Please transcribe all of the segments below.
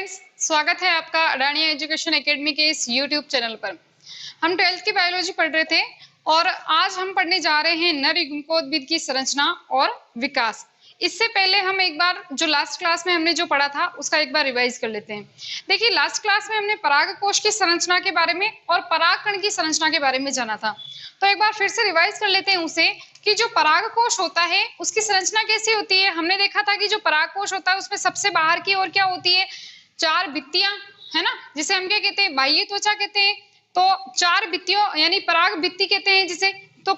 Friends, स्वागत है आपका अडानी एजुकेशन एकेडमी के इस यूट्यूब चैनल पर। हम 12th की बायोलॉजी पढ़ रहे थे और आज हम पढ़ने जा रहे हैं नर युग्मकोद्भिद की संरचना और विकास। इससे पहले हम एक बार जो लास्ट क्लास में हमने जो पढ़ा था उसका एक बार रिवाइज कर लेते हैं। देखिए, लास्ट क्लास में हमने परागकोश की संरचना के बारे में और परागकण की संरचना के बारे में जाना था, तो एक बार फिर से रिवाइज कर लेते हैं उसे कि जो परागकोश होता है उसकी संरचना कैसी होती है। हमने देखा था कि जो परागकोश होता है उसमें सबसे बाहर की ओर क्या होती है, चार भित्तियां, है ना, जिसे हम क्या कहते हैं, बाह्य त्वचा कहते हैं। तो चार भित्तियों यानी पराग भित्ति कहते हैं जिसे। तो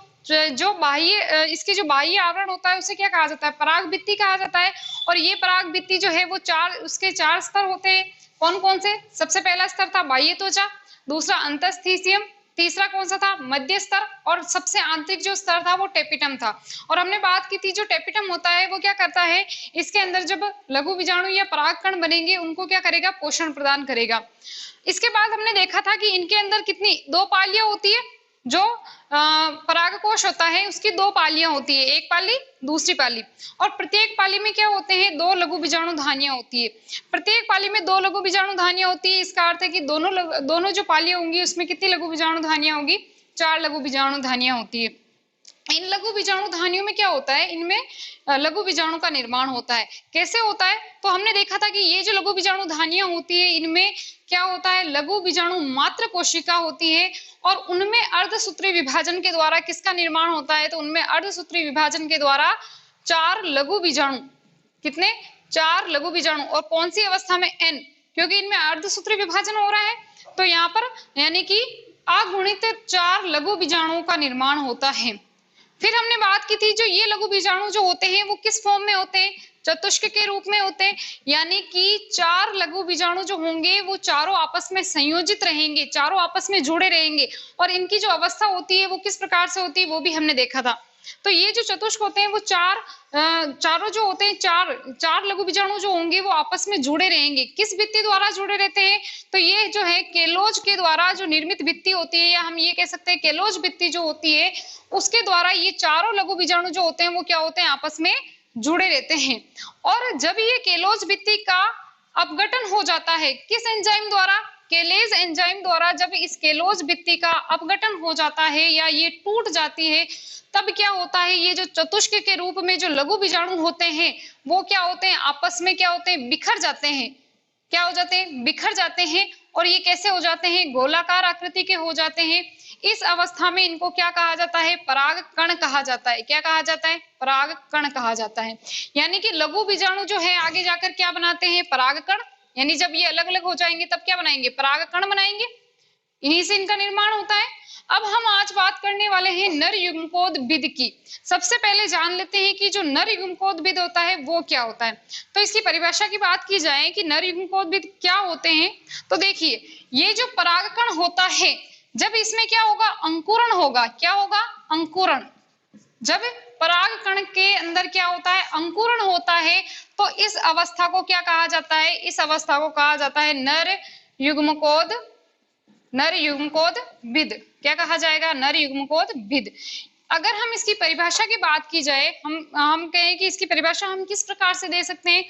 जो बाह्य इसकी जो बाह्य आवरण होता है उसे क्या कहा जाता है, पराग भित्ति कहा जाता है। और ये पराग भित्ति जो है वो उसके चार स्तर होते हैं। कौन कौन से? सबसे पहला स्तर था बाह्य त्वचा, दूसरा अंतःस्थीसियम, तीसरा कौन सा था, मध्य स्तर, और सबसे आंतरिक जो स्तर था वो टेपिटम था। और हमने बात की थी जो टेपिटम होता है वो क्या करता है, इसके अंदर जब लघु बीजाणु या परागकण बनेंगे उनको क्या करेगा, पोषण प्रदान करेगा। इसके बाद हमने देखा था कि इनके अंदर कितनी, दो पालियां होती है। जो परागकोश होता है उसकी दो पालियां होती है, एक पाली दूसरी पाली, और प्रत्येक पाली में क्या होते हैं, दो लघु बीजाणु धानियां होती है। प्रत्येक पाली में दो लघु बीजाणु धानियां होती है। इसका अर्थ है कि दोनों जो पालियां होंगी उसमें कितनी लघु बीजाणु धानियां होगी, चार लघु बीजाणु धानियां होती है। इन लघु बीजाणु धानियों में क्या होता है, इनमें लघु बीजाणु का निर्माण होता है। कैसे होता है, तो हमने देखा था कि ये जो लघु बीजाणु धानियां होती है इनमें क्या होता है, लघु बीजाणु मात्र कोशिका होती है और उनमें अर्धसूत्री विभाजन के द्वारा किसका निर्माण होता है, तो उनमें अर्धसूत्री विभाजन के द्वारा चार लघु बीजाणु, कितने, चार लघु बीजाणु। और कौन सी अवस्था में, एन, क्योंकि इनमें अर्धसूत्री विभाजन हो रहा है तो यहाँ पर यानी कि अगुणित चार लघु बीजाणुओं का निर्माण होता है। फिर हमने बात की थी जो ये लघु बीजाणु जो होते हैं वो किस फॉर्म में होते हैं, चतुष्क के रूप में होते हैं। यानी कि चार लघु बीजाणु जो होंगे वो चारों आपस में संयोजित रहेंगे, चारों आपस में जुड़े रहेंगे। और इनकी जो अवस्था होती है वो किस प्रकार से होती है वो भी हमने देखा था। तो ये जो चतुष्क होते हैं वो चारों जो होते हैं, चार लघु बीजाणु जो होंगे वो आपस में जुड़े रहेंगे। किस भित्ति द्वारा जुड़े रहते हैं, तो ये जो है केलोज के द्वारा जो निर्मित भित्ति होती है, या हम ये कह सकते हैं केलोज भित्ति जो होती है उसके द्वारा ये चारों लघु बीजाणु जो होते हैं वो क्या होते हैं, आपस में जुड़े रहते हैं। और जब ये केलोज भित्ति का अपघटन हो जाता है, किस एंजाइम द्वारा, केलेज एंजाइम द्वारा, जब इस केलोज भित्ति का अपघटन हो जाता है या ये टूट जाती है, तब क्या होता है, ये जो चतुष्क के रूप में जो लघु बीजाणु होते हैं वो क्या होते हैं, आपस में क्या होते हैं, बिखर जाते हैं। क्या हो जाते हैं, बिखर जाते हैं। और ये कैसे हो जाते हैं, गोलाकार आकृति के हो जाते हैं। इस अवस्था में इनको क्या कहा जाता है, परागकण कहा जाता है। क्या कहा जाता है, परागकण कहा जाता है। यानी कि लघु बीजाणु जो है आगे जाकर क्या बनाते हैं, परागकण। यानी जब ये अलग अलग हो जाएंगे तब क्या बनाएंगे, परागकण बनाएंगे। इन्हीं से इनका निर्माण होता है। अब हम आज बात करने वाले हैं नर युग्मकोद्भिद की। सबसे पहले जान लेते हैं कि जो नर युग्मकोद्भिद होता है वो क्या होता है। तो इसकी परिभाषा की बात की जाए कि नर युग्मकोद्भिद क्या होते हैं, तो देखिए, ये जो परागकण होता है जब इसमें क्या होगा, अंकुरण होगा। क्या होगा, अंकुरण। जब परागकण के अंदर क्या होता है, अंकुरण होता है, तो इस अवस्था को क्या कहा जाता है, इस अवस्था को कहा जाता है नर युग्मकोद्भिद। क्या कहा जाएगा, नर युग्मकोद्भिद। अगर हम इसकी परिभाषा की बात की जाए, हम कहें कि इसकी परिभाषा हम किस प्रकार से दे सकते हैं,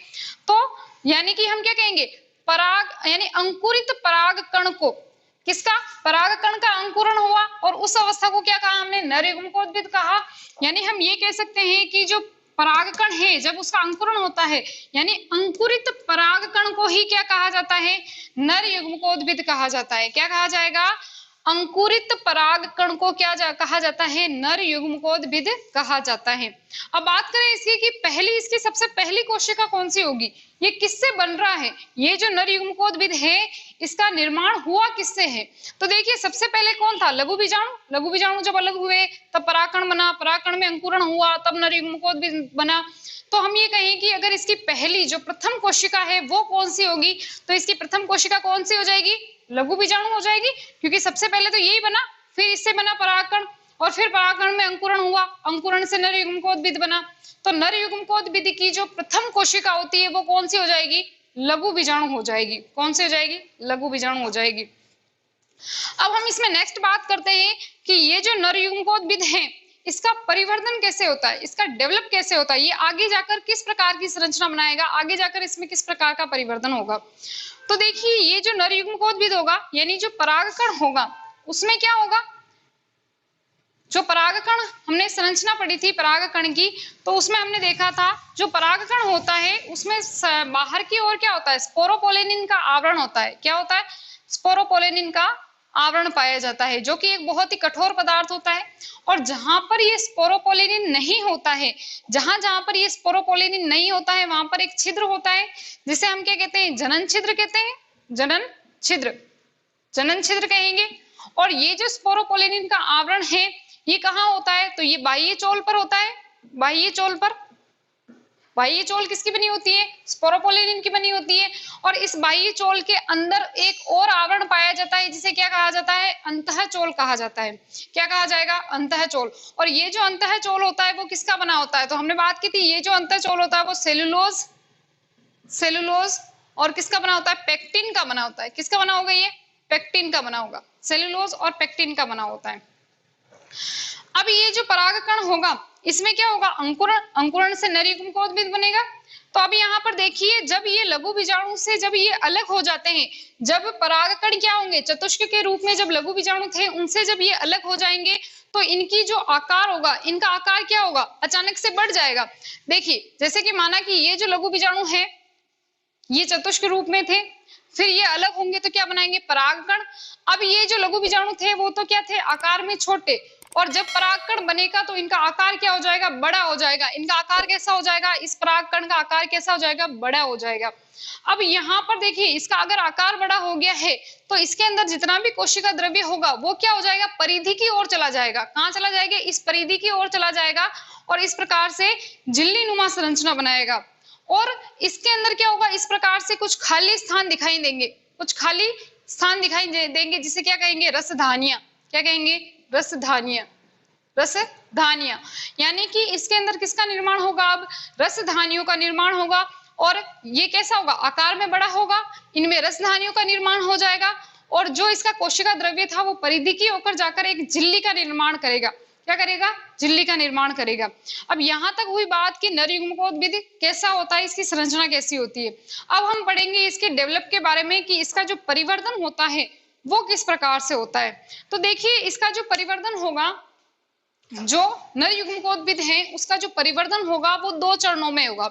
तो यानी कि हम क्या कहेंगे, पराग यानी अंकुरित परागकण को, किसका, परागकण का अंकुरण हुआ और उस अवस्था को क्या कहा हमने, नर युग्मकोद्भिद कहा। यानी हम ये कह सकते हैं कि जो परागकण है जब उसका अंकुरण होता है, यानी अंकुरित परागकण को ही क्या कहा जाता है, नर युग्मकोद्भिद कहा जाता है। क्या कहा जाएगा, अंकुरित परागकण को क्या कहा जाता है, नर युग्मकोद्भिद कहा जाता है। अब बात करें इसकी कि इसकी सबसे पहली कोशिका कौन सी होगी, ये किससे बन रहा है, ये जो नर युग्मकोद्भिद है इसका निर्माण हुआ किससे है। तो देखिए, सबसे पहले कौन था, लघु बीजाणु। लघु बीजाणु जब अलग हुए तब परागकण बना, परागकण में अंकुरण हुआ तब नर युग्मकोद्भिद बना। तो हम ये कहें कि अगर इसकी पहली जो प्रथम कोशिका है वो कौन सी होगी, तो इसकी प्रथम कोशिका कौन सी हो जाएगी, लघु बीजाणु हो जाएगी, क्योंकि सबसे पहले तो यही बना, फिर इससे बना परागकण, और फिर परागकण में अंकुरण हुआ, अंकुरण से नर युग्मकोद्भिद बना। तो नर युग्मकोद्भिद की जो प्रथम कोशिका होती है वो कौन सी हो जाएगी, लघु बीजाणु हो जाएगी। कौन सी हो जाएगी, लघु बीजाणु हो जाएगी। अब हम इसमें नेक्स्ट बात करते हैं कि ये जो नर युग्मकोद्भिद हैं इसका परिवर्धन कैसे होता है, इसका डेवलप कैसे होता है, ये आगे जाकर किस प्रकार की संरचना बनाएगा, आगे जाकर इसमें किस प्रकार का परिवर्तन होगा। तो देखिए ये जो नर युग्मकोद्भिद होगा यानी जो परागकण होगा उसमें क्या होगा, जो परागकण हमने संरचना पढ़ी थी परागकण की, तो उसमें हमने देखा था जो परागकण होता है उसमें बाहर की ओर क्या होता है, स्पोरोपोलेनिन का आवरण होता है। क्या होता है, स्पोरोपोलेनिन का आवरण पाया जाता है, जो कि एक बहुत ही कठोर पदार्थ होता है। और जहां पर ये स्पोरोपोलेनिन नहीं होता है, जहां जहां पर ये स्पोरोपोलेनिन नहीं होता है वहां पर एक छिद्र होता है जिसे हम क्या कहते हैं, जनन छिद्र कहते हैं, जनन छिद्र, जनन छिद्र कहेंगे। और ये जो स्पोरोपोलेनिन का आवरण है ये कहाँ होता है, तो ये बाह्य चोल पर होता है, बाह्य चोल पर। बाह्य चोल किसकी बनी होती है, स्पोरोपोलेनिन की बनी होती है। और इस बाह्य चोल के अंदर एक और आवरण पाया जाता है जिसे क्या कहा जाता है, अंतःचोल कहा जाता है। क्या कहा जाएगा, अंतःचोल। और ये जो अंतःचोल होता है वो किसका बना होता है, तो हमने बात की थी ये जो अंतःचोल होता है वो सेलुलोज, सेलुलोज और किसका बना होता है, पेक्टिन का बना होता है। किसका बना होगा, ये पेक्टिन का बना होगा, सेलुलोज और पेक्टिन का बना होता है। अब ये जो परागकण होगा इसमें क्या होगा, अंकुरण, अंकुरण से नर युग्मकोद्भिद बनेगा। तो अभी यहाँ पर देखिए जब ये लघु बीजाणु से जब ये अलग हो जाते हैं, जब परागकण क्या होंगे, चतुष्क के रूप में जब लघु बीजाणु थे उनसे जब ये अलग हो जाएंगे तो इनकी जो आकार होगा, इनका आकार क्या होगा, अचानक से बढ़ जाएगा। देखिए जैसे कि माना कि ये जो लघु बीजाणु है ये चतुष्क रूप में थे, फिर ये अलग होंगे तो क्या बनाएंगे, परागकण। अब ये जो लघु बीजाणु थे वो तो क्या थे, आकार में छोटे, और जब परागकण बनेगा तो इनका आकार क्या हो जाएगा, बड़ा हो जाएगा। इनका आकार कैसा हो जाएगा, इस परागकण का आकार कैसा हो जाएगा, बड़ा हो जाएगा। अब यहाँ पर देखिए इसका अगर आकार बड़ा हो गया है तो इसके अंदर जितना भी कोशिका द्रव्य होगा वो क्या हो जाएगा, परिधि की ओर चला जाएगा। कहाँ चला जाएगा, इस परिधि की ओर चला जाएगा और इस प्रकार से झिल्ली नुमा संरचना बनाएगा। और इसके अंदर क्या होगा, इस प्रकार से कुछ खाली स्थान दिखाई देंगे, कुछ खाली स्थान दिखाई देंगे जिसे क्या कहेंगे, रसधानियां। क्या कहेंगे, रसधानियां, रसधानियां। यानी कि इसके अंदर किसका निर्माण होगा, अब रसधानियों का निर्माण होगा। और ये कैसा होगा, आकार में बड़ा होगा, इनमें रसधानियों का निर्माण हो जाएगा। और जो इसका कोशिका द्रव्य था वो परिधि की होकर जाकर एक झिल्ली का निर्माण करेगा। क्या करेगा, झिल्ली का निर्माण करेगा। अब यहाँ तक हुई बात कि नर युग्मकोद्भिद कैसा होता है, इसकी संरचना कैसी होती है। अब हम पढ़ेंगे इसके डेवलप के बारे में कि इसका जो परिवर्तन होता है वो किस प्रकार से होता है। तो देखिए इसका जो परिवर्तन होगा, जो नर युग्मकोद्भिद है उसका जो परिवर्तन होगा वो दो चरणों में होगा।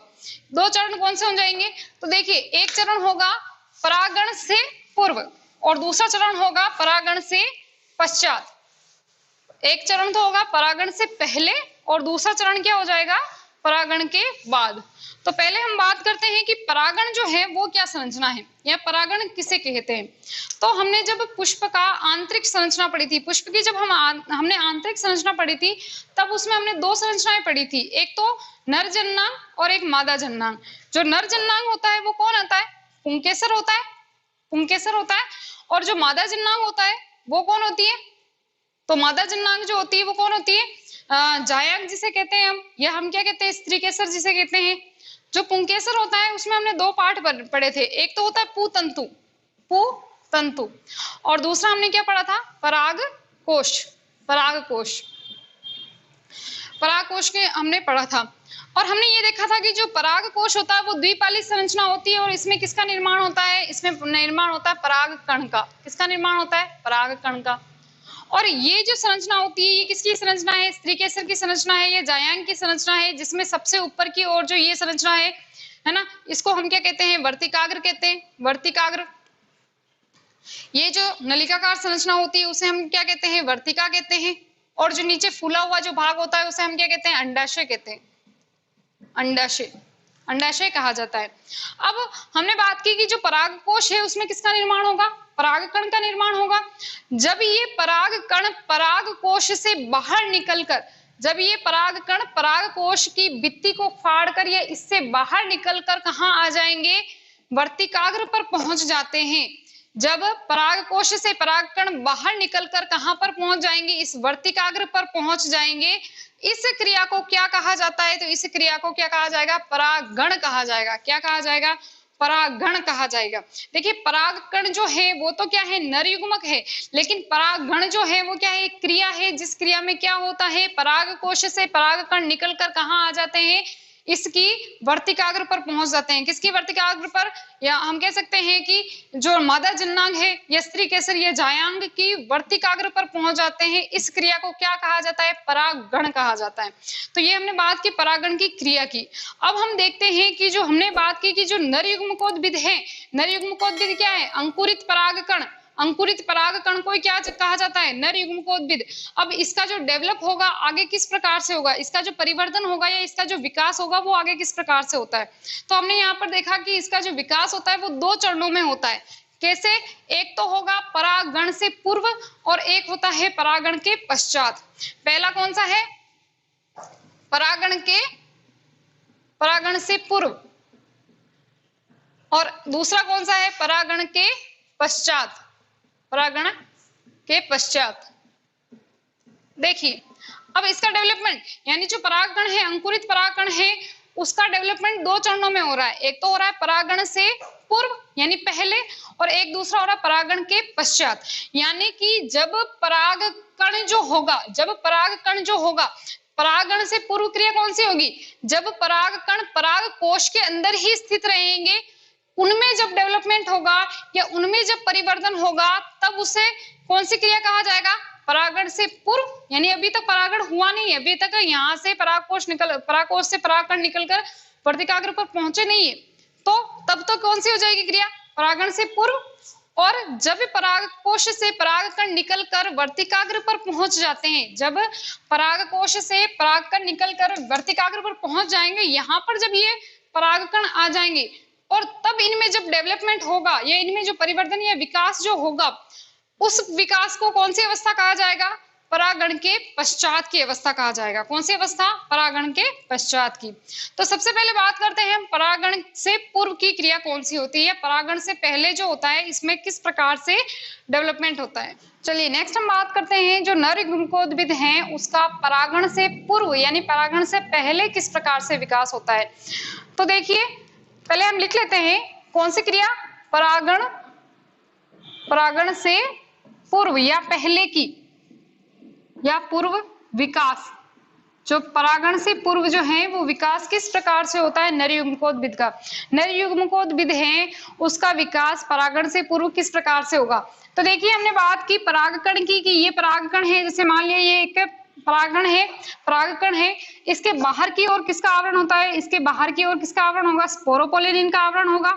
दो चरण कौन से हो जाएंगे, तो देखिए एक चरण होगा परागण से पूर्व और दूसरा चरण होगा परागण से पश्चात। एक चरण तो होगा परागण से पहले और दूसरा चरण क्या हो जाएगा, परागण के बाद। तो पहले हम बात करते हैं कि परागण जो है वो क्या संरचना है या परागण किसे कहते हैं। तो हमने जब पुष्प का आंतरिक संरचना पढ़ी थी, पुष्प की जब हमने आंतरिक संरचना पढ़ी थी तब उसमें हमने दो संरचनाएं पढ़ी थी, एक तो नर जननांग और एक मादा जननांग। जो नर जननांग होता है वो कौन होता है, पुंकेसर होता है, पुंकेसर होता है। और जो मादा जननांग होता है वो कौन होती है, तो मादा जननांग जो होती है वो कौन होती है, जायक जिसे कहते हैं हम, या हम क्या कहते हैं, स्त्री केसर जिसे कहते हैं। जो पुंकेसर होता है उसमें हमने दो पार्ट पढ़े थे, एक तो होता है पुतंतु, पुतंतु, और दूसरा हमने क्या पढ़ा था, परागकोश, परागकोश, परागकोश के हमने पढ़ा था। और हमने ये देखा था कि जो परागकोश होता है वो द्विपाली संरचना होती है और इसमें किसका निर्माण होता है, इसमें निर्माण होता है परागकण का। किसका निर्माण होता है, परागकण का। और ये जो संरचना होती है ये किसकी संरचना है, स्त्रीकेसर की संरचना है, ये जायांग की संरचना है, जिसमें सबसे ऊपर की ओर जो ये संरचना है ना, इसको हम क्या कहते हैं, वर्तिकाग्र कहते हैं, वर्तिकाग्र। ये जो नलिकाकार संरचना होती है उसे हम क्या कहते हैं, वर्तिका कहते हैं। और जो नीचे फूला हुआ जो भाग होता है उसे हम क्या कहते हैं, अंडाशय कहते हैं, अंडाशय, अंडाशय कहा जाता है। अब हमने बात की कि जो परागकोश है उसमें किसका निर्माण होगा, परागकण का निर्माण होगा। जब ये परागकण परागकोश से बाहर निकलकर, जब ये परागकण परागकोश की भित्ति को फाड़कर या इससे बाहर निकलकर कहाँ आ जाएंगे, वर्तिकाग्र पर पहुंच जाते हैं। जब परागकोश से परागकण बाहर निकलकर कहाँ पर पहुंच जाएंगे, इस वर्तिकाग्र पर पहुंच जाएंगे। इस क्रिया को क्या कहा जाता है, तो इस क्रिया को क्या कहा जाएगा, परागण कहा जाएगा। क्या कहा जाएगा, परागण कहा जाएगा। देखिए परागकण जो है वो तो क्या है, नर युग्मक है, लेकिन परागण जो है वो क्या है, एक क्रिया है, जिस क्रिया में क्या होता है, परागकोश से परागकण निकलकर कहाँ आ जाते हैं, इसकी वर्तिकाग्र पर पहुंच जाते हैं। किसकी वर्तिकाग्र पर, या हम कह सकते हैं कि जो मादा जननांग है या स्त्री केसर या जायांग की वर्तिकाग्र पर पहुंच जाते हैं। इस क्रिया को क्या कहा जाता है, परागण कहा जाता है। तो ये हमने बात की परागण की क्रिया की। अब हम देखते हैं कि जो हमने बात की कि जो नर युग्मकोद्भिद है, नर युग्मकोद्भिद क्या है, अंकुरित परागकण, अंकुरित परागकण को क्या कहा जाता है, नर युग्मकोद्भिद। अब इसका जो डेवलप होगा आगे किस प्रकार से होगा, इसका जो परिवर्तन होगा या इसका जो विकास होगा वो आगे किस प्रकार से होता है। तो हमने यहाँ पर देखा कि इसका जो विकास होता है वो 2 चरणों में होता है। कैसे, एक तो होगा परागण से पूर्व और एक होता है परागण के पश्चात। पहला कौन सा है, परागण से पूर्व, और दूसरा कौन सा है, परागण के पश्चात, परागण के पश्चात। देखिए अब इसका डेवलपमेंट, यानी जो परागकण है, अंकुरित परागकण है, उसका डेवलपमेंट 2 चरणों में हो रहा है। एक तो हो रहा है परागण से पूर्व यानी पहले, और एक दूसरा हो रहा है परागण के पश्चात। यानी कि जब परागकण जो होगा, परागण से पूर्व क्रिया कौन सी होगी, जब परागकण परागकोश के अंदर ही स्थित रहेंगे, उनमें जब डेवलपमेंट होगा या उनमें जब परिवर्तन होगा, तब उसे कौन सी क्रिया कहा जाएगा, परागण से पूर्व। यानी अभी तक परागण हुआ नहीं है, अभी तक यहाँ से परागकोश से परागकण निकलकर वर्तिकाग्र पर पहुंचे नहीं है, तो तब तो कौन सी हो जाएगी क्रिया, परागण से पूर्व। और जब परागकोश से परागकण निकलकर वर्तिकाग्र पर पहुंच जाते हैं, जब परागकोश से परागकण निकलकर वर्तिकाग्र पर पहुंच जाएंगे, यहाँ पर जब ये परागकण आ जाएंगे, और तब इनमें जब डेवलपमेंट होगा या इनमें जो परिवर्तन या विकास जो होगा, उस विकास को कौन सी अवस्था कहा जाएगा, परागण के पश्चात की अवस्था कहा जाएगा। कौन सी अवस्था, परागण के पश्चात की। तो सबसे पहले बात करते हैं हम परागण से पूर्व की क्रिया कौन सी होती है, परागण से पहले जो होता है इसमें किस प्रकार से डेवलपमेंट होता है। चलिए नेक्स्ट हम बात करते हैं जो नर युग्मकोद्भिद हैं उसका परागण से पूर्व यानी परागण से पहले किस प्रकार से विकास होता है। तो देखिए पहले हम लिख लेते हैं कौन सी क्रिया, परागण से पूर्व या पहले की या पूर्व विकास। जो परागण से पूर्व जो है वो विकास किस प्रकार से होता है, नर युग्मकोद्भिद का। नर युग्मकोद्भिद है उसका विकास परागण से पूर्व किस प्रकार से होगा। तो देखिए हमने बात की परागकण की कि ये परागकण है, जैसे मान लिया ये एक परागकण है, इसके बाहर की ओर किसका आवरण होता है, इसके बाहर की ओर किसका आवरण होगा, स्पोरोपोलेनिन का आवरण होगा।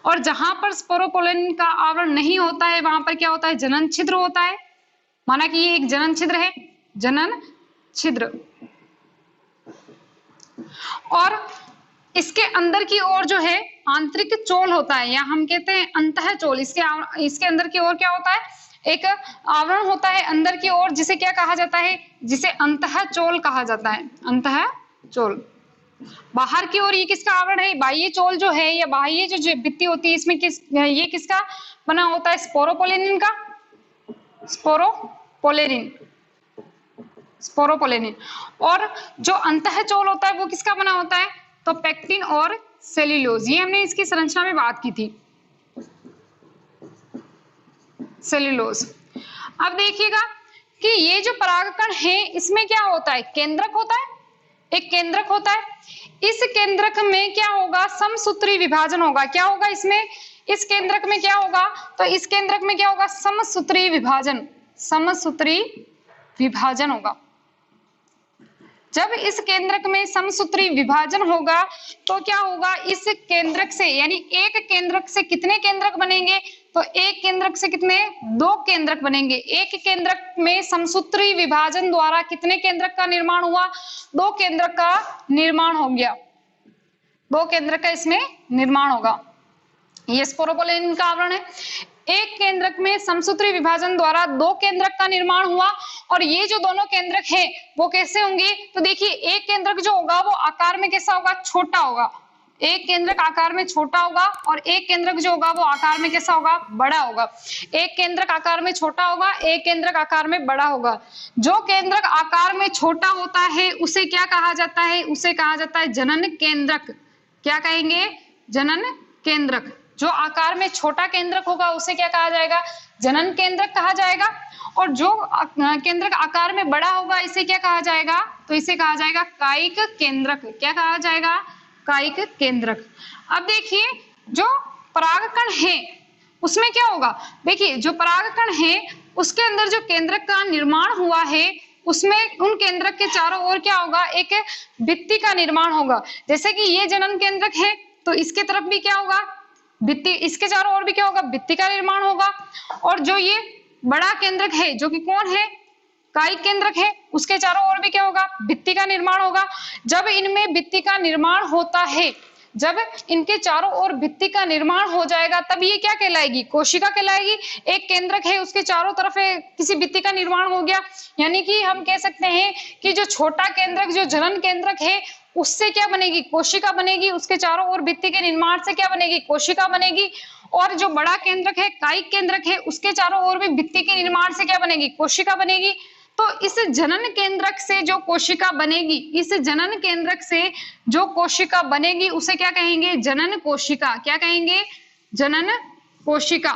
और जहां पर स्पोरोपोलेनिन का आवरण नहीं होता है वहां पर क्या होता है, जनन छिद्र होता है। माना कि ये एक जनन छिद्र है, जनन छिद्र, और इसके अंदर की ओर जो है आंतरिक चोल होता है, या हम कहते हैं अंतःचोल। इसके अंदर की ओर क्या होता है, एक आवरण होता है अंदर की ओर, जिसे क्या कहा जाता है, जिसे अंतःचोल कहा जाता है, अंतःचोल। बाहर की ओर ये किसका आवरण है, बाह्य चोल जो है या बाह्य जो भित्ति होती है इसमें ये किसका बना होता है, स्पोरोपोलेनिन का, स्पोरोपोलेनिन। और जो अंतःचोल होता है वो किसका बना होता है, तो पेक्टिन और सेल्यूलोज। ये हमने इसकी संरचना में बात की थी, सेल्यूलोज। अब देखिएगा कि ये जो परागकण है इसमें क्या होता है, केंद्रक होता है, एक केंद्रक होता है। इस केंद्रक में क्या होगा, समसूत्री विभाजन होगा। क्या होगा इसमें, इस केंद्रक में क्या होगा, तो इस केंद्रक में क्या होगा, समसूत्री विभाजन होगा। जब इस केंद्रक में समसूत्री विभाजन होगा तो क्या होगा, इस केंद्रक से यानी एक केंद्रक से कितने केंद्रक बनेंगे, तो एक केंद्रक से कितने, 2 केंद्रक बनेंगे। एक केंद्रक में समसूत्री विभाजन द्वारा कितने केंद्रक का निर्माण हुआ, 2 केंद्रक का निर्माण हो गया, 2 केंद्रक का इसमें निर्माण होगा। ये स्पोरोपोलेनिन का आवरण है। एक केंद्रक में समसूत्री विभाजन द्वारा 2 केंद्रक का निर्माण हुआ, और ये जो दोनों केंद्रक हैं वो कैसे होंगे, तो देखिए एक केंद्रक जो होगा वो आकार में कैसा होगा, छोटा होगा। एक केंद्रक आकार में छोटा होगा और एक केंद्रक जो होगा वो आकार में कैसा होगा, बड़ा होगा। एक केंद्रक आकार में छोटा होगा, एक केंद्रक आकार में बड़ा होगा। जो केंद्रक आकार में छोटा होता है उसे क्या कहा जाता है, उसे कहा जाता है जनन केंद्रक। क्या कहेंगे, जनन केंद्रक। जो आकार में छोटा केंद्रक होगा उसे क्या कहा जाएगा? जनन केंद्रक कहा जाएगा। और जो केंद्रक आकार में बड़ा होगा इसे क्या कहा जाएगा? तो इसे कहा जाएगा कायिक केंद्रक। क्या कहा जाएगा? कायिक केंद्रक। अब देखिए जो परागकण है उसमें क्या होगा? देखिए जो परागकण है उसके अंदर जो केंद्रक का निर्माण हुआ है उसमें उन केंद्रक के चारों ओर क्या होगा? एक भित्ति का निर्माण होगा। जैसे कि ये जनन केंद्रक है तो इसके तरफ भी क्या होगा? भित्ति। इसके चारों ओर भी क्या होगा? भित्ति का निर्माण होगा। और जो ये बड़ा केंद्रक है जो कि कौन है? कायिक केंद्रक है, उसके चारों ओर भी क्या होगा? भित्ति का निर्माण होगा। जब इनमें भित्ति का निर्माण होता है, जब इनके चारों ओर भित्ति का निर्माण हो जाएगा तब ये क्या कहलाएगी? कोशिका कहलाएगी। एक केंद्रक है उसके चारों तरफ किसी भित्ति का निर्माण हो गया, यानी कि हम कह सकते हैं कि जो छोटा केंद्रक जो जनन केंद्रक है उससे क्या बनेगी? कोशिका बनेगी। उसके चारों ओर भित्ति के निर्माण से क्या बनेगी? कोशिका बनेगी। और जो बड़ा केंद्रक है कायिक केंद्रक है उसके चारों ओर भी भित्ति के निर्माण से क्या बनेगी? कोशिका बनेगी। तो इस जनन केंद्रक से जो कोशिका बनेगी, इस जनन केंद्रक से जो कोशिका बनेगी उसे क्या कहेंगे? जनन कोशिका। क्या कहेंगे? जनन कोशिका।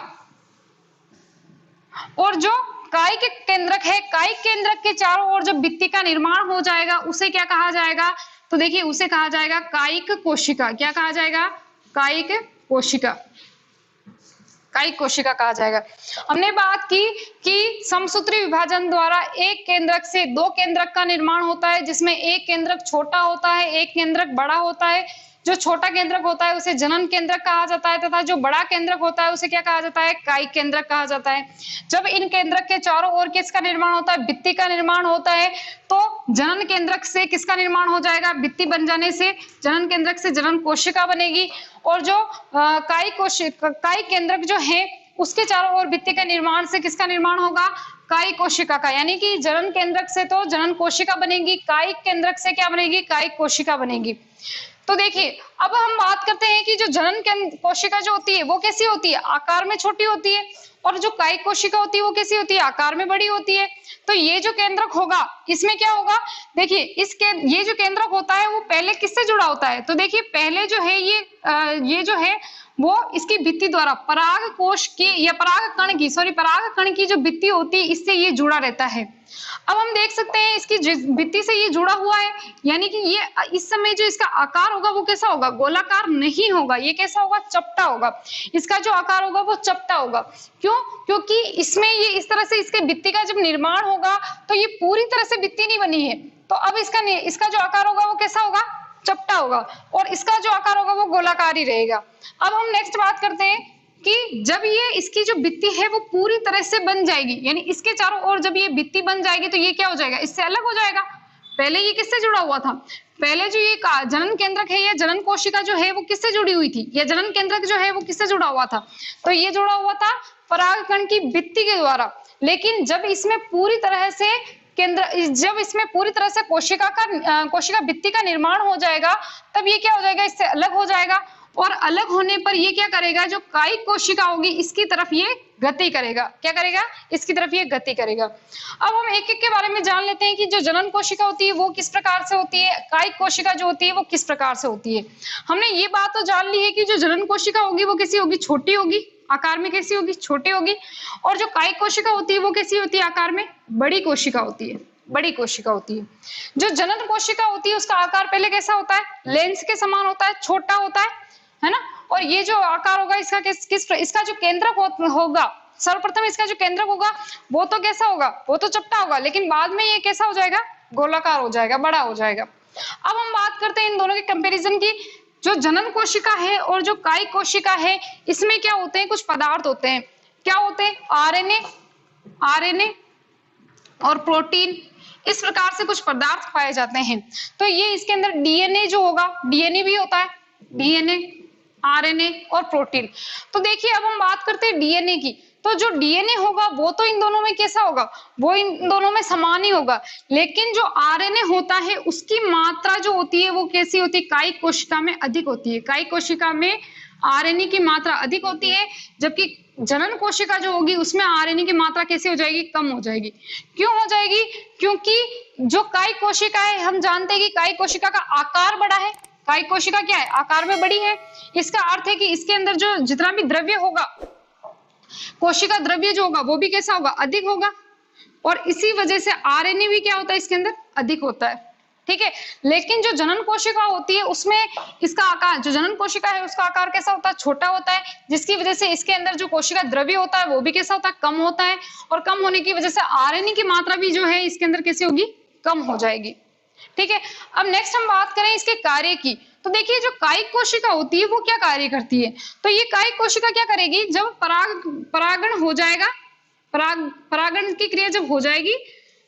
और जो कायिक केंद्रक है, कायिक केंद्रक के चारों ओर जब भित्ति का निर्माण हो जाएगा उसे क्या कहा जाएगा? तो देखिए उसे कहा जाएगा कायिक कोशिका। क्या कहा जाएगा? कायिक कोशिका। कायिक कोशिका कहा जाएगा। हमने बात की कि समसूत्री विभाजन द्वारा एक केंद्रक से दो केंद्रक का निर्माण होता है, जिसमें एक केंद्रक छोटा होता है, एक केंद्रक बड़ा होता है। जो छोटा केंद्रक होता है उसे जनन केंद्रक कहा जाता है तथा जो बड़ा केंद्रक होता है उसे क्या कहा जाता है? कायिक केंद्रक कहा जाता है। जब इन केंद्रक के चारों ओर किसका निर्माण होता है? भित्ति का निर्माण होता है। तो जनन केंद्रक से किसका निर्माण हो जाएगा? भित्ति बन जाने से जनन केंद्रक से जनन कोशिका बनेगी। और जो कायिक केंद्रक जो है उसके चारों ओर भित्ति के निर्माण से किसका निर्माण होगा? कायिक कोशिका का। यानी कि जनन केंद्रक से तो जनन कोशिका बनेगी, कायिक केंद्रक से क्या बनेगी? कायिक कोशिका बनेगी। तो देखिए अब हम बात करते हैं कि जो जनन कोशिका जो होती है वो कैसी होती है? आकार में छोटी होती है। और जो कायिक कोशिका होती है वो कैसी होती है? आकार में बड़ी होती है। तो ये जो केंद्रक होगा इसमें क्या होगा? देखिए ये जो केंद्रक होता है वो पहले किससे जुड़ा होता है? तो देखिए पहले जो है ये जो है वो इसकी भित्ति द्वारा पराग कोश की या पराग कण की जो भित्ति होती है इससे ये जुड़ा रहता है। अब हम देख सकते हैं इसकी भित्ति से ये जुड़ा हुआ है, यानी कि ये इस समय जो इसका आकार होगा वो कैसा होगा? गोलाकार नहीं होगा, ये कैसा होगा? चपटा होगा। इसका जो आकार होगा वो चपटा होगा। क्यों? क्योंकि इसमें ये इस तरह से इसके भित्ति का जब निर्माण होगा तो ये पूरी तरह से भित्ति नहीं बनी है, तो अब इसका जो आकार होगा वो कैसा होगा? चपटा होगा। और इसका जो आकार होगा वो गोलाकार ही रहेगा। अब हम नेक्स्ट बात करते हैं कि जब ये इसकी जो भित्ति है वो पूरी तरह से बन जाएगी, यानी इसके चारों ओर जब ये भित्ति बन जाएगी तो ये क्या हो जाएगा? इससे अलग हो जाएगा। पहले ये किससे जुड़ा हुआ था? पहले जो ये जनन केंद्रक है या जनन कोशिका जो है वो किससे जुड़ी हुई थी? या जनन केंद्रक जो है वो किससे जुड़ा हुआ था? तो ये जुड़ा हुआ था परागकण की भित्ति के द्वारा। लेकिन जब इसमें पूरी तरह से कोशिका भित्ति का निर्माण हो जाएगा तब ये क्या हो जाएगा? इससे अलग हो जाएगा। और अलग होने पर ये क्या करेगा? जो कायिक कोशिका होगी इसकी तरफ ये गति करेगा। क्या करेगा? इसकी तरफ ये गति करेगा। अब हम एक एक के बारे में जान लेते हैं कि जो जनन कोशिका होती है वो किस प्रकार से होती है, कायिक कोशिका जो होती है वो किस प्रकार से होती है। हमने ये बात तो जान ली है कि जो जनन कोशिका होगी वो कैसी होगी? छोटी होगी, आकार में कैसी होगी? छोटी होगी। और जो कायिक कोशिका होती है वो कैसी होती है? आकार में बड़ी कोशिका होती है, बड़ी कोशिका होती है। जो जनन कोशिका होती है उसका आकार पहले कैसा होता है? लेंस के समान होता है, छोटा होता है ना। और ये जो आकार होगा इसका इसका जो केंद्रक होगा, सर्वप्रथम इसका जो केंद्रक होगा वो तो कैसा होगा? वो तो चपटा होगा, लेकिन बाद में ये कैसा हो जाएगा? गोलाकार हो जाएगा, बड़ा हो जाएगा। अब हम बात करते हैं इन दोनों के कंपैरिजन की। जो जनन कोशिका है और जो कायिक कोशिका है इसमें क्या होते हैं? कुछ पदार्थ होते हैं। क्या होते हैं? आरएनए और प्रोटीन, इस प्रकार से कुछ पदार्थ पाए जाते हैं। तो ये इसके अंदर डीएनए जो होगा, डीएनए भी होता है, डीएनए, आरएनए और प्रोटीन। तो देखिए अब हम बात करते हैं डीएनए की। तो जो डीएनए होगा वो तो इन दोनों में कैसा होगा? वो इन दोनों में समान ही होगा। लेकिन जो आरएनए होता है उसकी मात्रा जो होती है वो कैसी होती है? कायिक कोशिका में अधिक होती है। कायिक कोशिका में आरएनए की मात्रा अधिक होती है, जबकि जनन कोशिका जो होगी उसमें आरएनए की मात्रा कैसी हो जाएगी? कम हो जाएगी। क्यों हो जाएगी? क्योंकि जो कायिक कोशिका है, हम जानते हैं कि कायिक कोशिका का आकार बड़ा है, कायिक कोशिका क्या है, आकार में बड़ी है। इसका अर्थ है कि इसके अंदर जो जितना भी द्रव्य होगा, कोशिका द्रव्य जो होगा वो भी कैसा होगा, अधिक होगा। और इसी वजह से आरएनए भी क्या होता है इसके अंदर, अधिक होता है। ठीक है, लेकिन जो जनन कोशिका होती है उसमें इसका आकार, जो जनन कोशिका है उसका आकार कैसा होता है, छोटा होता है, जिसकी वजह से इसके अंदर जो कोशिका द्रव्य होता है वो भी कैसा होता है, कम होता है। और कम होने की वजह से आरएनए की मात्रा भी जो है इसके अंदर कैसे होगी, कम हो जाएगी। ठीक है, अब नेक्स्ट हम बात करें इसके कार्य की। तो देखिए जो कायिक कोशिका होती है वो क्या कार्य करती है, तो ये कायिक कोशिका क्या करेगी, जब परागण हो जाएगा, परागण की क्रिया जब हो जाएगी,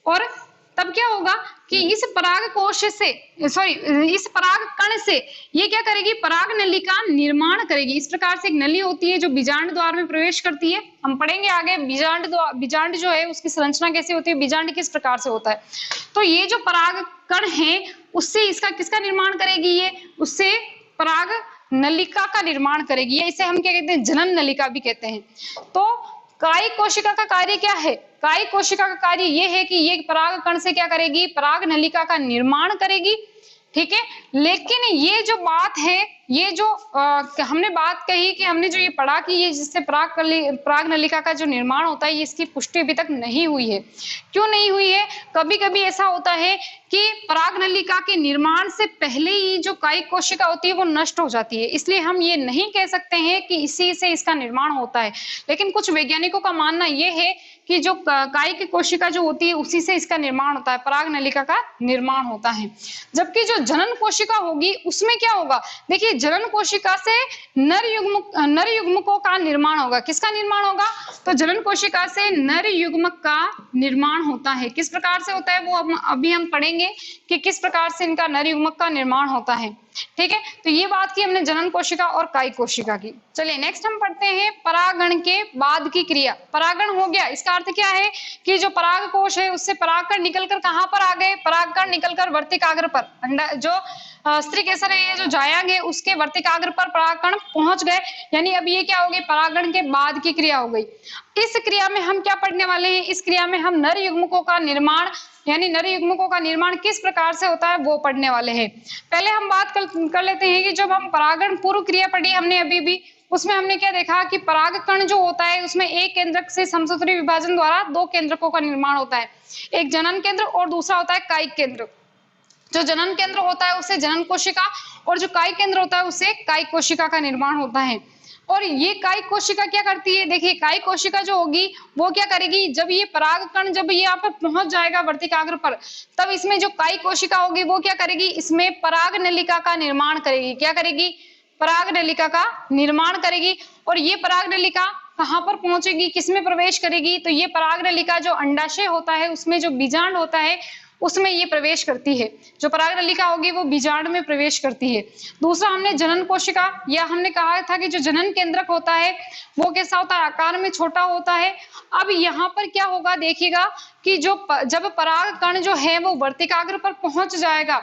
और तब क्या होगा कि इस पराग कोश से, इस पराग कण से ये क्या करेगी, पराग नली का निर्माण करेगी। इस प्रकार से एक नली होती है जो बीजांड द्वार में प्रवेश करती है। हम पढ़ेंगे आगे बीजांड जो है उसकी संरचना कैसे होती है, बीजांड किस प्रकार से होता है। तो ये जो पराग कण है उससे इसका किसका निर्माण करेगी, ये उससे पराग नलिका का निर्माण करेगी। इसे हम क्या कहते हैं, जनन नलिका भी कहते हैं। तो कायिक कोशिका का कार्य क्या है, कायिक कोशिका का कार्य ये है कि ये पराग कण से क्या करेगी, पराग नलिका का निर्माण करेगी। ठीक है, लेकिन ये जो बात है, ये जो हमने बात कही कि हमने जो ये पढ़ा कि ये जिससे पराग नलिका का जो निर्माण होता है, ये इसकी पुष्टि अभी तक नहीं हुई है। क्यों नहीं हुई है, कभी कभी ऐसा होता है कि पराग नलिका के निर्माण से पहले ही जो कायिक कोशिका होती है वो नष्ट हो जाती है, इसलिए हम ये नहीं कह सकते हैं कि इसी से इसका निर्माण होता है। लेकिन कुछ वैज्ञानिकों का मानना ये है कि जो कायिक कोशिका जो होती है उसी से इसका निर्माण होता है, पराग नलिका का निर्माण होता है। जबकि जो जनन कोशिका होगी उसमें क्या होगा, देखिए जनन कोशिका से नर युग्मकों का निर्माण होगा। किसका निर्माण होगा, तो जनन कोशिका से नर युग्मक का निर्माण होता है। किस प्रकार से होता है वो अभी हम पढ़ेंगे कि किस प्रकार से इनका नर युग्मक का निर्माण होता है। ठीक है, तो ये बात की हमने जनन कोशिका और कायिक कोशिका की। चलिए नेक्स्ट हम पढ़ते हैं परागण के बाद की क्रिया। परागण हो गया, इसका अर्थ क्या है कि जो पराग कोश है उससे परागकण निकलकर कहां पर आ गए, परागकण निकलकर वर्तिकाग्र पर, जो स्त्री केसर है, ये जो जायंग है उसके वर्तिकाग्र पर परागकण पहुंच गए। यानी अब ये क्या हो गई, परागण के बाद की क्रिया हो गई। इस क्रिया में हम क्या पढ़ने वाले हैं, इस क्रिया में हम नर युग्मकों का निर्माण, यानी नर युग्मकों का निर्माण किस प्रकार से होता है वो पढ़ने वाले हैं। पहले हम बात कर लेते हैं कि जब हम परागण पूर्व क्रिया पढ़ी हमने अभी भी, उसमें हमने क्या देखा कि परागकण जो होता है उसमें एक केंद्रक से समसूत्री विभाजन द्वारा दो केंद्रकों का निर्माण होता है, एक जनन केंद्र और दूसरा होता है कायिक केंद्र। जो जनन केंद्र होता है उससे जनन कोशिका, और जो कायिक केंद्र होता है उससे कायिक कोशिका का निर्माण होता है। और ये कायिक कोशिका क्या करती है, देखिए कायिक कोशिका जो होगी वो क्या करेगी, जब ये परागकण जब ये यहाँ पर पहुंच जाएगा वर्तिकाग्र पर, तब इसमें जो कायिक कोशिका होगी वो क्या करेगी, इसमें पराग नलिका का निर्माण करेगी। क्या करेगी, पराग नलिका का निर्माण करेगी। और ये पराग नलिका कहाँ पर पहुंचेगी, किसमें प्रवेश करेगी, तो ये पराग नलिका जो अंडाशय होता है उसमें जो बीजांड होता है उसमें ये प्रवेश करती है। जो पराग नलिका होगी वो बीजांड में प्रवेश करती है। दूसरा हमने जनन कोशिका, या हमने कहा था कि जो जनन केंद्रक होता है वो कैसा होता है, आकार में छोटा होता है। अब यहाँ पर क्या होगा, देखिएगा कि जब पराग कण जो है वो वर्तिकाग्र पर पहुंच जाएगा,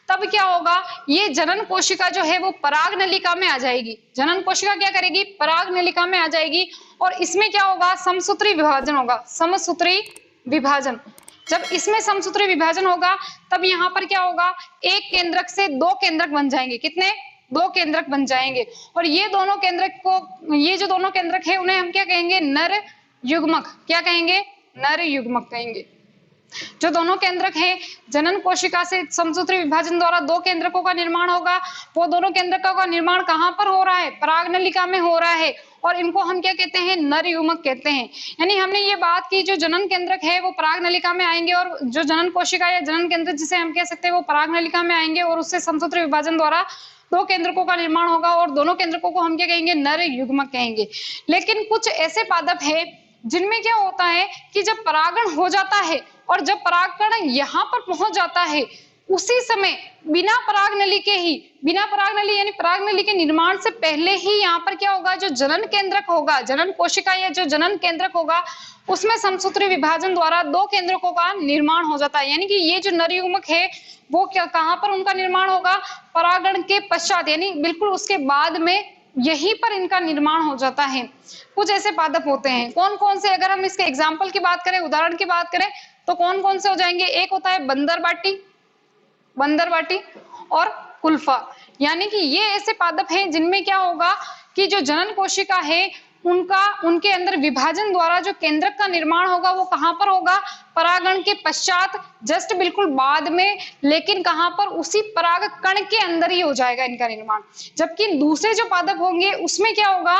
तब क्या होगा, ये जनन कोशिका जो है वो पराग नलिका में आ जाएगी। जनन कोशिका क्या करेगी, पराग नलिका में आ जाएगी। और इसमें क्या होगा, समसूत्री विभाजन होगा, समसूत्री विभाजन। जब इसमें समसूत्री विभाजन होगा तब यहाँ पर क्या होगा, एक केंद्रक से दो केंद्रक बन जाएंगे। कितने, दो केंद्रक बन जाएंगे। और ये दोनों केंद्रक को, ये जो दोनों केंद्रक है उन्हें हम क्या कहेंगे, नर युग्मक। क्या कहेंगे, नर युग्मक कहेंगे। जो दोनों केंद्रक हैं, जनन कोशिका से समसूत्री विभाजन द्वारा दो केंद्रकों का निर्माण होगा। वो दोनों केंद्रकों का निर्माण कहाँ पर हो रहा है, पराग नलिका में हो रहा है। और इनको हम क्या कहते हैं, नर युग्मक कहते हैं। यानी हमने ये बात की जो जनन केंद्रक है वो पराग नलिका में आएंगे, और जो जनन कोशिका या जनन केंद्र जिसे हम कह सकते हैं वो पराग नलिका में आएंगे, और उससे समसूत्री विभाजन द्वारा दो केंद्रकों का निर्माण होगा। और दोनों केंद्रकों को हम क्या कहेंगे, नर युग्मक कहेंगे। लेकिन कुछ ऐसे पादप है जिनमें क्या होता है कि जब परागण हो जाता है और जब परागकण यहाँ पर पहुंच जाता है, उसी समय बिना पराग नली यानी पराग नली के निर्माण से पहले ही यहाँ पर क्या होगा, जो जनन केंद्रक होगा, जनन कोशिका या जो जनन केंद्रक होगा उसमें समसूत्री विभाजन द्वारा दो केंद्रकों का निर्माण हो जाता है। यानी कि ये जो नर युग्मक है वो क्या, कहाँ पर उनका निर्माण होगा, परागण के पश्चात, यानी बिल्कुल उसके बाद में यहीं पर इनका निर्माण हो जाता है। कुछ ऐसे पादप होते हैं, कौन कौन से, अगर हम इसके एग्जाम्पल की बात करें, उदाहरण की बात करें, तो कौन कौन से हो जाएंगे। एक होता है बंदरबाटी और कुल्फा। यानी कि ये ऐसे पादप हैं जिनमें क्या होगा कि जो जनन कोशिका है उनके अंदर विभाजन द्वारा जो केंद्रक का निर्माण होगा वो कहां पर होगा, परागण के पश्चात, जस्ट बिल्कुल बाद में, लेकिन कहां पर, उसी पराग कण के अंदर ही हो जाएगा इनका निर्माण। जबकि दूसरे जो पादप होंगे उसमें क्या होगा,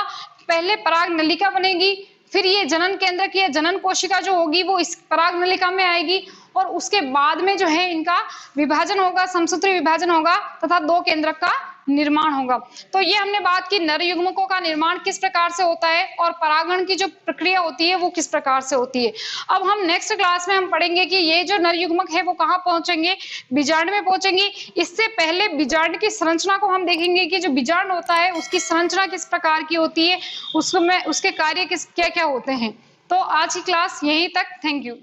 पहले पराग नलिका बनेगी, फिर ये जनन केंद्र की जनन कोशिका जो होगी वो इस पराग नलिका में आएगी और उसके बाद में जो है इनका विभाजन होगा, समसूत्री विभाजन होगा तथा दो केंद्रक का निर्माण होगा। तो ये हमने बात की नर युग्मकों का निर्माण किस प्रकार से होता है और परागण की जो प्रक्रिया होती है वो किस प्रकार से होती है। अब हम नेक्स्ट क्लास में हम पढ़ेंगे कि ये जो नर युग्मक है वो कहाँ पहुंचेंगे, बीजांड में पहुंचेंगे। इससे पहले बीजांड की संरचना को हम देखेंगे कि जो बीजांड होता है उसकी संरचना किस प्रकार की होती है, उसमें उसके कार्य क्या क्या होते हैं। तो आज की क्लास यहीं तक। Thank you.